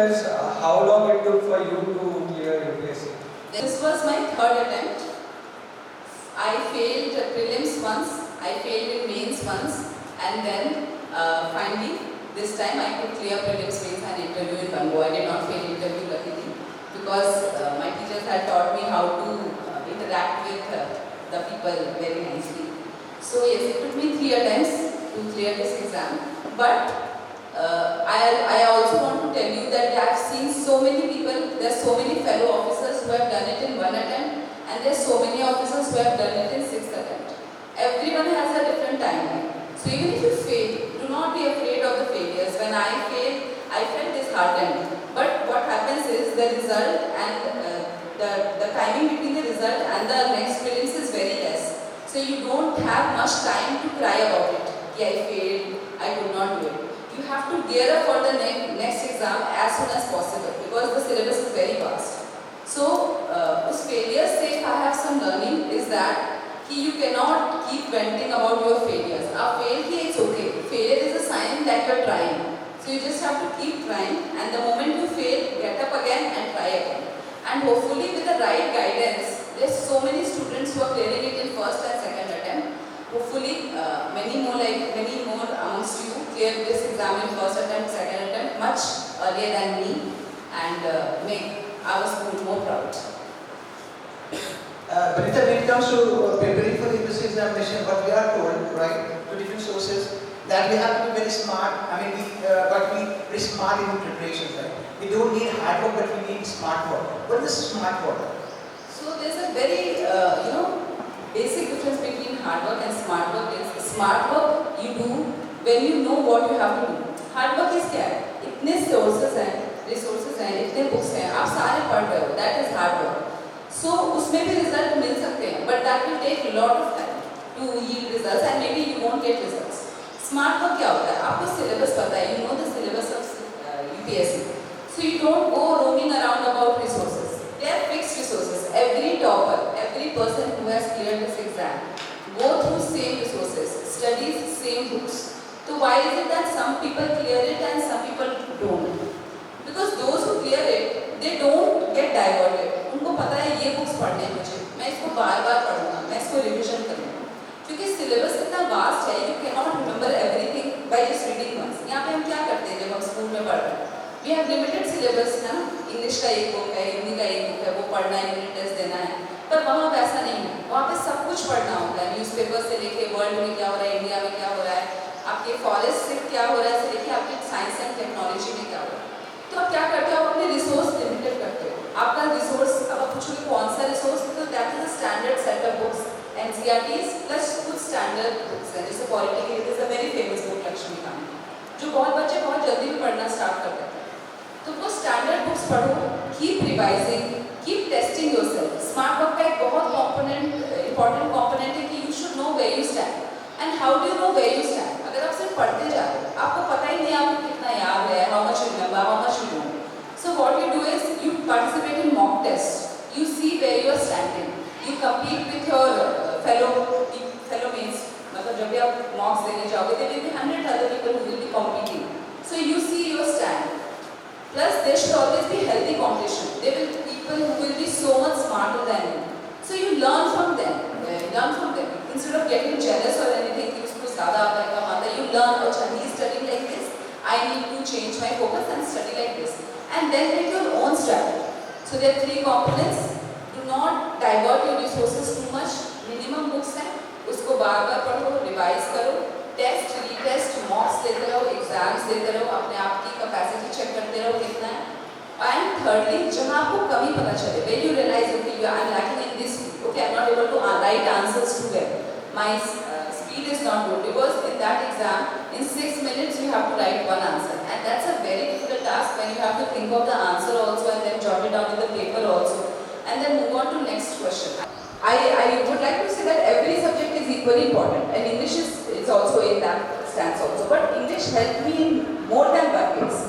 is how long it took for you to clear UPSC? This was my third attempt. I failed prelims once, I failed in mains once, and then finally this time I could clear prelims, mains and interview in one go. I did not fail interview luckily because my teachers had taught me how to interact with the people very nicely. So yes, it took me 3 attempts to clear this exam, but I also want to tell you that I have seen so many people, there are so many fellow officers who have done it in 1 attempt, and there are so many officers who have done it in 6th attempt. Everyone has a different timeline. So even if you fail, do not be afraid of the failures. When I failed, I felt disheartened. But what happens is the result and the timing between the result and the next prelims is very less. So you don't have much time to cry about it. Yeah, I failed, I could not do it. You have to gear up for the next exam as soon as possible because the syllabus is very vast. So, उस failure से if I have some learning is that you cannot keep venting about your failures. आप fail किए, it's okay. Failure is a sign that you are trying. So you just have to keep trying, and the moment you fail, get up again and try again. And hopefully with the right guidance, there's so many students who are clearing it in first and second attempt. Hopefully, many more amongst you clear this exam in first attempt, second attempt much earlier than me, and make our school more proud. Banita, when it comes to preparing for the UPSC examination, what we are told, right, to different sources, that we have to be very smart. I mean, but we very smart in preparation, right? We don't need hard work, but we need smart work. What is smart work? So there's a very basic difference between hard work and smart work. Is smart work you do when you know what you have to do. Hard work is क्या है? इतने resources हैं, इतने books हैं, आप सारे पढ़ रहे हो. That is hard work. So उसमें भी result मिल सकते हैं, but that will take a lot of time to yield results, and maybe you won't get results. Smart work क्या होता है? आपको syllabus पता है, you know the syllabus of UPSC. So you don't go roaming around about resources. They are fixed resources. Every topper, every person who has cleared this exam, go through same resources, studies same books. So why is it that some people clear it and some people don't? Because those who clear it, they don't get diverted. उनको पता है ये books पढ़ने हैं मुझे, मैं इसको बार-बार पढ़ूंगा, मैं इसको revision करूंगा. क्योंकि syllabus इतना vast है, you cannot remember everything by just reading once. यहाँ पे हम क्या करते हैं जब हम स्कूल में पढ़ रहे हैं? We have limited syllabus है ना, इंग्लिश का एक बुक है, हिंदी का एक बुक है, वो पढ़ना है, यूनिट टेस्ट देना है. पर वहाँ वैसा नहीं है, वहाँ पे सब कुछ पढ़ना होता है, न्यूज़पेपर से लेके वर्ल्ड में क्या हो रहा है, इंडिया में क्या हो रहा है, आपके फॉरेस्ट से क्या हो रहा है से लेके आपके साइंस एंड टेक्नोलॉजी में क्या हो रहा है. तो आप क्या करते हो, आप अपने रिसोर्स लिमिटेड करते हो. आपका रिसोर्स, अब आप पूछोगे कौन सा रिसोर्स, तो that is a standard set of books, NCERTs plus कुछ स्टैंडर्ड बुक्स हैं. जैसे पॉलिटी की is a very famous book Laxmikanth, जो बहुत बच्चे बहुत जल्दी में पढ़ना स्टार्ट कर देते हैं. तो वो स्टैंडर्ड बुक्स पढ़ो, keep revising, keep testing yourself. Smart work का एक बहुत इंपॉर्टेंट कॉम्पोनेंट है कि you should know where you stand. And how do you know where you stand? अगर आप सिर्फ पढ़ते जा रहे हो, आपको पता ही नहीं आपको कितना याद है, how much you remember, how much you know. So what you do is you participate in mock test, you see where you are standing, you compete with your fellow means, मतलब जब भी आप मॉक्स देने जाओगे there will be 100 other people who will be competing. So you see your stand. Plus, there should always be healthy competition. There will be people who will be so much smarter than you. So you learn from them. Instead of getting jealous or anything, कि उसको ज़्यादा आता है, कम आता है, you learn. अच्छा, he is studying like this. I need to change my focus and study like this. And then make your own strategy. So there are 3 components. Do not divert your resources too much. Minimum books हैं, उसको बार-बार पढ़ो, revise करो. Test, retest, मॉक्स देते रहो, exams देते रहो, अपने आप की कैपेसिटी चेक करते रहो कितना है. एंड थर्डली, जहाँ आपको कमी पता चले, when you realize okay you are lacking in this, okay I'm not able to write answers too well, my speed is not good, because in that exam in 6 minutes you have to write one answer, and that's a very difficult task when you have to think of the answer also and then jot it down in the paper also, and then move on to next question. I would like to say that every subject is equally important, and English is also in that stance also. But English helped me in more than one ways.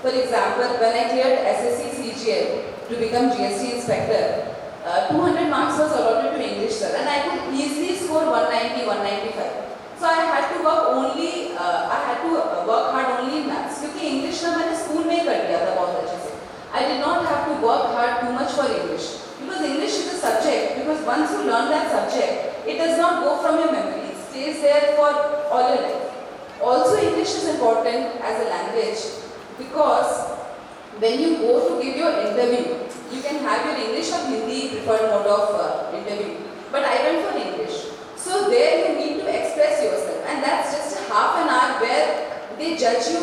For example, when I cleared SSC CGL to become GST inspector, 200 marks was allotted to English, sir, and I could easily score 190, 195. So I had to work hard only in maths, क्योंकि English ना मैंने school में ही कर लिया था बहुत अच्छे से. work hard too much for English. Because English is a subject, because once you learn that subject, it does not go from your memory, it stays there for all your life. Also, English is important as a language because when you go to give your interview, you can have your English or Hindi preferred mode of interview. But I went for English. So there you need to express yourself, and that's just a half an hour where they judge you.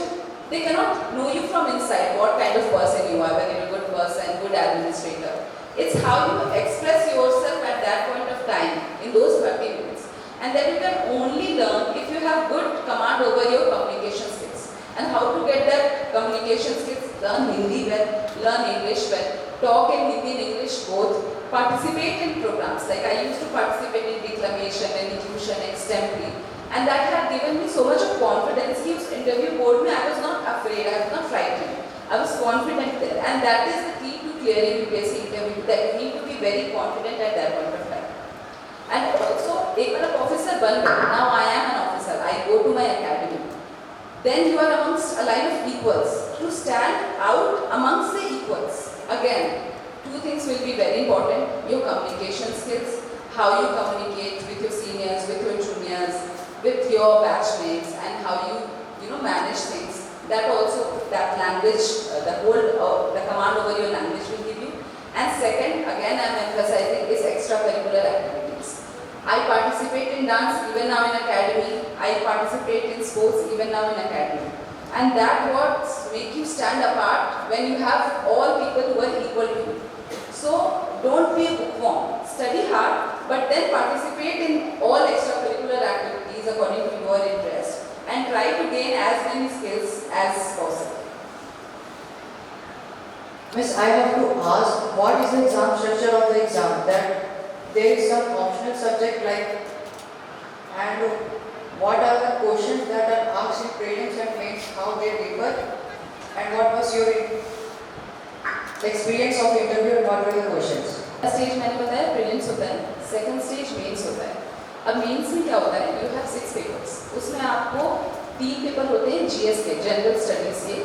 They cannot know you from inside, what kind of person you are, whether you're a good person, good administrator. It's how you express yourself at that point of time, in those 30 minutes. And then you can only learn if you have good command over your communication skills. And how to get that communication skills, learn Hindi well, learn English well, talk in Hindi and English both, participate in programs. Like I used to participate in declamation, elocution, extempore. And that had given me so much of confidence. He was interview board me, I was not afraid, I was not frightened. I was confident there. And that is the key to clearing UPSC interview, that you need to be very confident at that point of time. And also, एक बार officer बन गए, now I am an officer, I go to my academy. Then you are amongst a line of equals. To stand out amongst the equals, again, two things will be very important. Your communication skills, how you communicate with your seniors, with your juniors, with your batchmates, and how you manage things. That also, that language, the command over your language will give you. And second, again I am emphasizing, is extracurricular activities. I participate in dance even now in academy. I participate in sports even now in academy. And that what make you stand apart when you have all people who are equal to you. So don't be bookworm. Study hard, but then participate in all extracurricular activities according to your interest, and try to gain as many skills as possible. Miss, I have to ask, what is the exam structure of the exam? That there is some optional subject like, and what are the questions that are asked in prelims and mains, how they differ, and what was your experience of interview and what were the questions? Stage मैंने बताया prelims होता है, second stage mains होता है. अब mains में क्या होता है, यू हैव 6 पेपर्स. उसमें आपको 3 पेपर होते हैं जीएस के, जनरल स्टडीज के,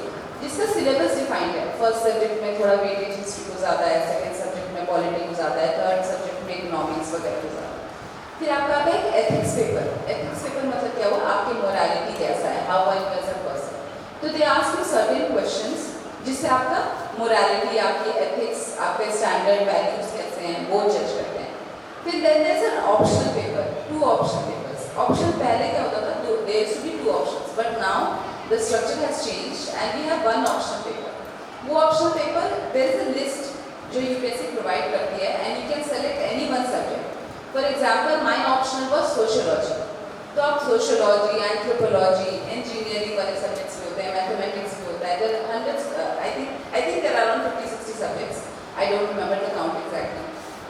जिसका सिलेबस डिफाइंड है. फर्स्ट सब्जेक्ट में थोड़ा वेटेज हिस्ट्री को ज़्यादा है, सेकंड सब्जेक्ट में पॉलिटी को ज़्यादा है, थर्ड सब्जेक्ट में इकोनॉमिक्स वगैरह को ज़्यादा है. फिर आपका आता है एथिक्स पेपर. एथिक्स पेपर मतलब क्या हुआ, आपकी मोरालिटी कैसा है, how are you as a person. तो they ask you certain questions जिससे आपका मोरालिटी, आपकी एथिक्स, आपके स्टैंडर्ड वैल्यूज कैसे हैं वो जज करते हैं. फिर there is an optional paper, 2 optional papers. Option पहले क्या होता था, there used to be 2 options, but now the structure has changed and we have 1 optional paper. वो optional paper, there is a list जो यूपीएससी प्रोवाइड करती है, and you can select any one subject. For example my optional was sociology. तो आप sociology, anthropology, engineering वाले subjects भी होते हैं, मैथमेटिक्स भी होता है. There are hundreds, I think there are around 50-60 subjects, I don't remember the count exactly.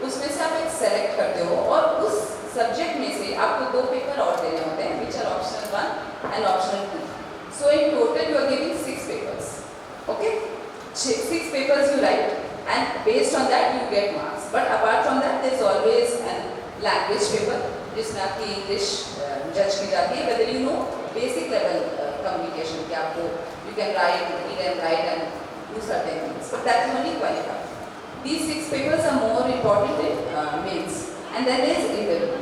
उसमें से आप एक सेलेक्ट करते हो और उस सब्जेक्ट में से आपको 2 पेपर और देने होते हैं, which are optional 1 and optional 2. So in total you are giving 6 papers. Okay, 6 papers you write, and based on that you get marks. But apart from that, there is always an language paper जिसमें आपकी English जज की जाती है, whether you know basic level communication, कि आपको you can write, read and write and do certain things, but that is only qualified. These 6 papers are more important in mains, and then there is interview.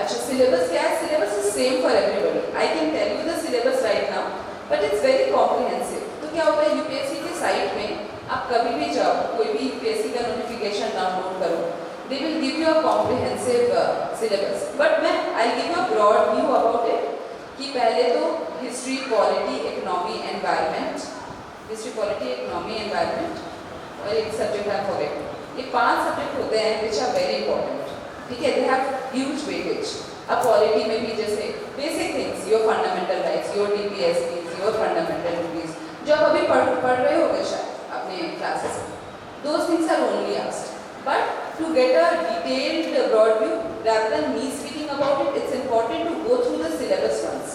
अच्छा, syllabus क्या है? Syllabus is same for everybody. I can tell you the syllabus right now, but it's very comprehensive. तो क्या होता है, UPSC की site में आप कभी भी जाओ, कोई भी यूपीएससी का नोटिफिकेशन डाउनलोड करो, they will give you a comprehensive syllabus. But I'll give you a broad view about it. कि पहले तो history, polity, economy, environment, history, polity, economy, environment, और एक सब्जेक्ट है फॉरेन. ये 5 सब्जेक्ट होते हैं which are very important. ठीक है, they have huge weightage. अब पॉलिटी में भी जैसे basic things, your fundamental rights, your DPSPs, your fundamental duties, जो आप अभी पढ़ रहे होगे शायद अपने क्लासेस में. Those things are only asked. But to get a detailed broad view, rather than me speaking about it, it's important to go through the syllabus once.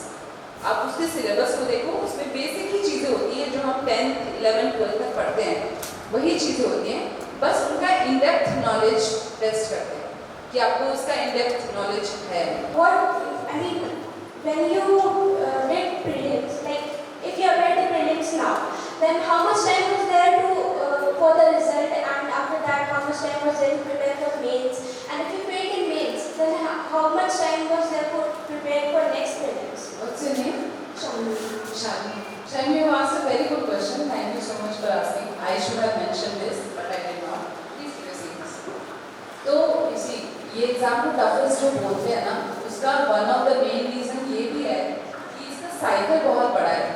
आप उसके syllabus को देखो, उसमें basic ही चीज़ें होती हैं जो हम 10th, 11th, 12th तक पढ़ते हैं, वही चीज़ें होती हैं. बस उनका in-depth knowledge test करते हैं कि आपको उसका in-depth knowledge है. What I mean, when you did prelims, like if you have read the prelims now, then how much time was there to for the result and ये exam को toughest जो बोलते हैं ना, उसका one of the main reason ये भी है कि इसका साइकिल बहुत बड़ा है।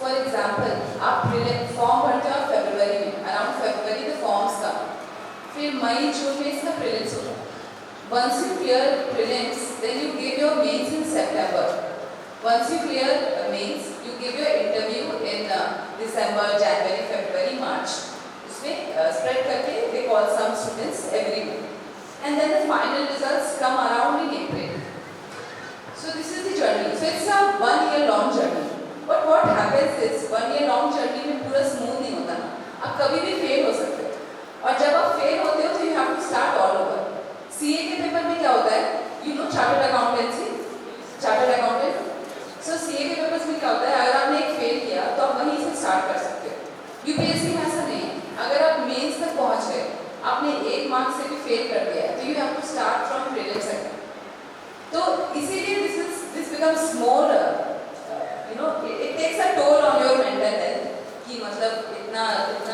फॉर एग्जाम्पल, आप फॉर्म भरते हो फरवरी में, अराउंड फरवरी द फॉर्म्स का, फिर मई जून में इसका प्रीलिम्स होगा। Once you clear prelims, then you give your mains in September. Once you clear mains, you give your interview in December, January, February, March. उसमें spread करके they call some students every month, and then the final results come around in April. So this is the journey. So it's a 1 year long journey. But what happens is 1 year long journey में पूरा smooth नहीं होता ना, आप कभी भी fail हो सकते हो, और जब आप fail होते हो तो you have to start all over. CA के पेपर में क्या होता है, you know chartered accountancy, chartered accountant. So CA के पेपर्स में क्या होता है, अगर आपने एक फेल किया तो आप वहीं से स्टार्ट कर सकते हो। यूपीएससी में ऐसा नहीं है, अगर आप मेंस तक पहुंच गए, आपने 1 मार्क से भी फेल कर दिया है, तो you have to start from prelims again. तो इसीलिए this becomes more, you know, it takes a toll on your mental health, कि मतलब इतना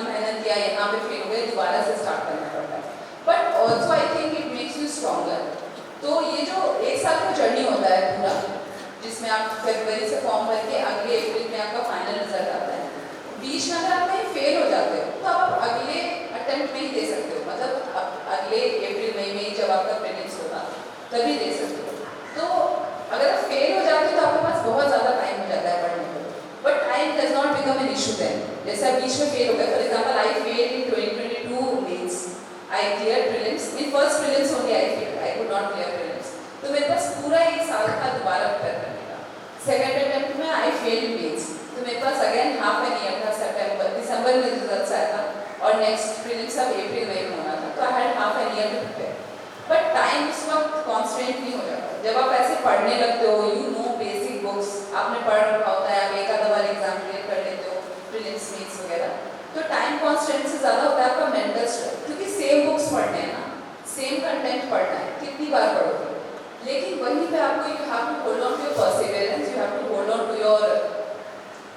मेहनत किया, यहाँ पे फेल हो गए, दोबारा से स्टार्ट करना पड़ता है। But also I think it makes you stronger. तो ये जो 1 साल का जर्नी होता है पूरा, जिसमें आप फरवरी से फॉर्म भर के अगले अप्रैल में आपका फाइनल रिजल्ट आता है, बीच में अगर आप कहीं फेल हो जाते हो तो आप अगले अटेम्प्ट में ही दे सकते हो, मतलब अगले अप्रैल मई में जब आपका प्रीलिम्स होगा तभी दे सकते हो। तो अगर आप फेल हो जाते हो तो आपके पास बहुत ज़्यादा टाइम हो जाता है पढ़ने को, but time does not become an issue then. जैसे आप बीच में फेल हो गए, for example I fail in 2022 mains, I cleared prelims. In first prelims only I failed. I could not clear prelims. तो मेरे पास पूरा 1 साल था दोबारा प्रिपेयर करने का। सेकेंड अटेम्प्ट में I failed मेंस, तो मेरे पास अगेन हाफ एन ईयर था, दिसंबर में रिजल्ट आया था, और नेक्स्ट प्रीलिम्स अब अप्रैल में होना था, तो I had half an year to prepare. But time उस वक्त कॉन्स्टेंट नहीं हो जाता। जब आप ऐसे पढ़ने लगते हो, यू नो बेसिक बुक्स आपने पढ़ रखा होता है, आप एक आधा बार एग्जाम क्लियर कर लेते हो, प्रीलिम्स मेंस वगैरह, तो टाइम कॉन्स्टेंट से ज़्यादा होता है आपका मेंटल स्ट्रेस, क्योंकि सेम बुक्स पढ़ने हैं ना, सेम कंटेंट पढ़ना है, कितनी बार पढ़ोगे। लेकिन वहीं पे आपको you have to hold on to your perseverance, you have to hold on to your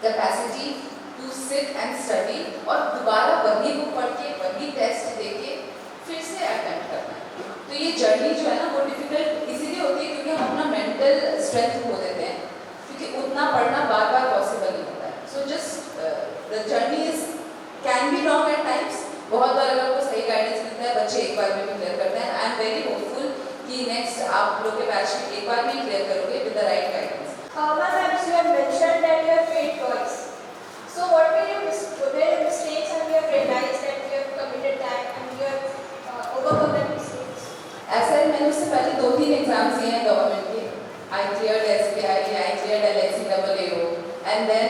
capacity to sit and study, और दोबारा वही बुक पढ़ के वही टेस्ट दे के फिर से अटेम्प्ट करना है। तो ये जर्नी जो है ना वो डिफिकल्ट इसीलिए होती है क्योंकि हम अपना मेंटल स्ट्रेंथ खो देते हैं, क्योंकि उतना पढ़ना बार बार पॉसिबल नहीं होता है। So just the journey is can be long at times. बहुत बार अगर आपको सही गाइडेंस मिलता है, बच्चे एक बार में भी क्लियर करते हैं। आई एम वेरी होपफुल कि नेक्स्ट आप लोग के बैच में एक बार में क्लियर करोगे with the right guidance. Ma'am, as you have mentioned that you have failed twice. So what were your mistakes and you have realized that you have committed that and you have overcome that mistakes? ऐसा है, मैंने उससे पहले 2-3 exams दिए हैं government के। आई cleared SBI, I cleared LSE and then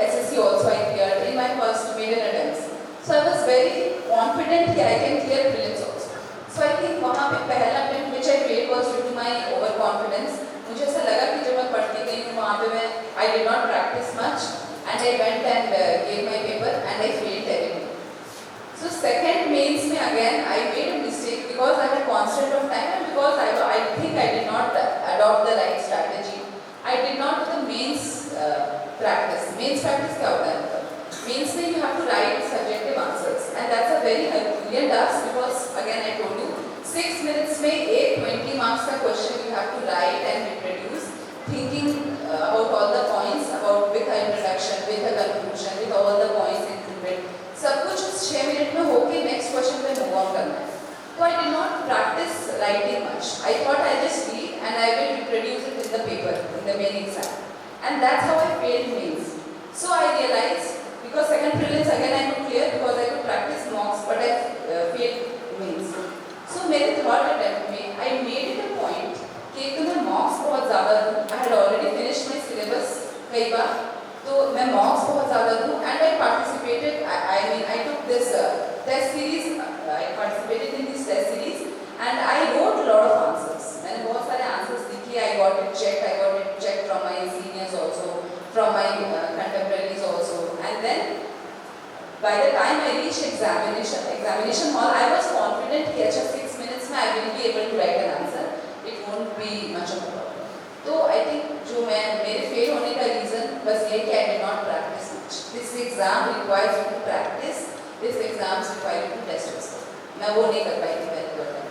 SSC also I cleared in my first maiden attempts. So I was very confident that I can clear prelims also. So I think वहाँ पे पहला attempt which I failed was due to my overconfidence. मुझे ऐसा लगा कि जब मैं पढ़ती गई हूँ वहाँ पे मैं I did not practice much and I went and gave my paper and I failed terribly. So second mains में again I made a mistake because I had constant of time and because I think I did not adopt the right strategy. I did not do the mains practice. Mains practice क्या होता है? Mains में you have to write subjective answers and that's a very Herculean task because again I told you 6 minutes में एक 20 marks का question you have to write and reproduce, thinking about all the points, about with a introduction, with a conclusion, with all the points included. सब कुछ उस 6 minute में होके next question पे move on करना है। So I did not practice writing much. I thought I just read and I will reproduce it in the paper in the main exam. And that's how I failed mains. So I realized, because second prelims again I could clear because I could practice mocks, but I failed mains. So मेरे third attempt में I made it a point कि एक तो मैं mocks बहुत ज़्यादा दूँ. I had already finished my syllabus कई बार, तो मैं mocks बहुत ज़्यादा दूँ and I participated. I took this test series. I participated in this test series and I wrote a lot of answers. मैंने बहुत सारे answers लिखे. I got it checked from my seniors also, from my contemporaries also. And then by the time I reached examination hall, I was confident कि अच्छा 6 minutes में I will be able to write an answer. It won't be much of a problem. तो I think जो मेरे fail होने का reason बस ये कि I did not practice much. This exam requires you to practice. This exam requires you to test yourself. मैं वो नहीं कर पाई थी पहले।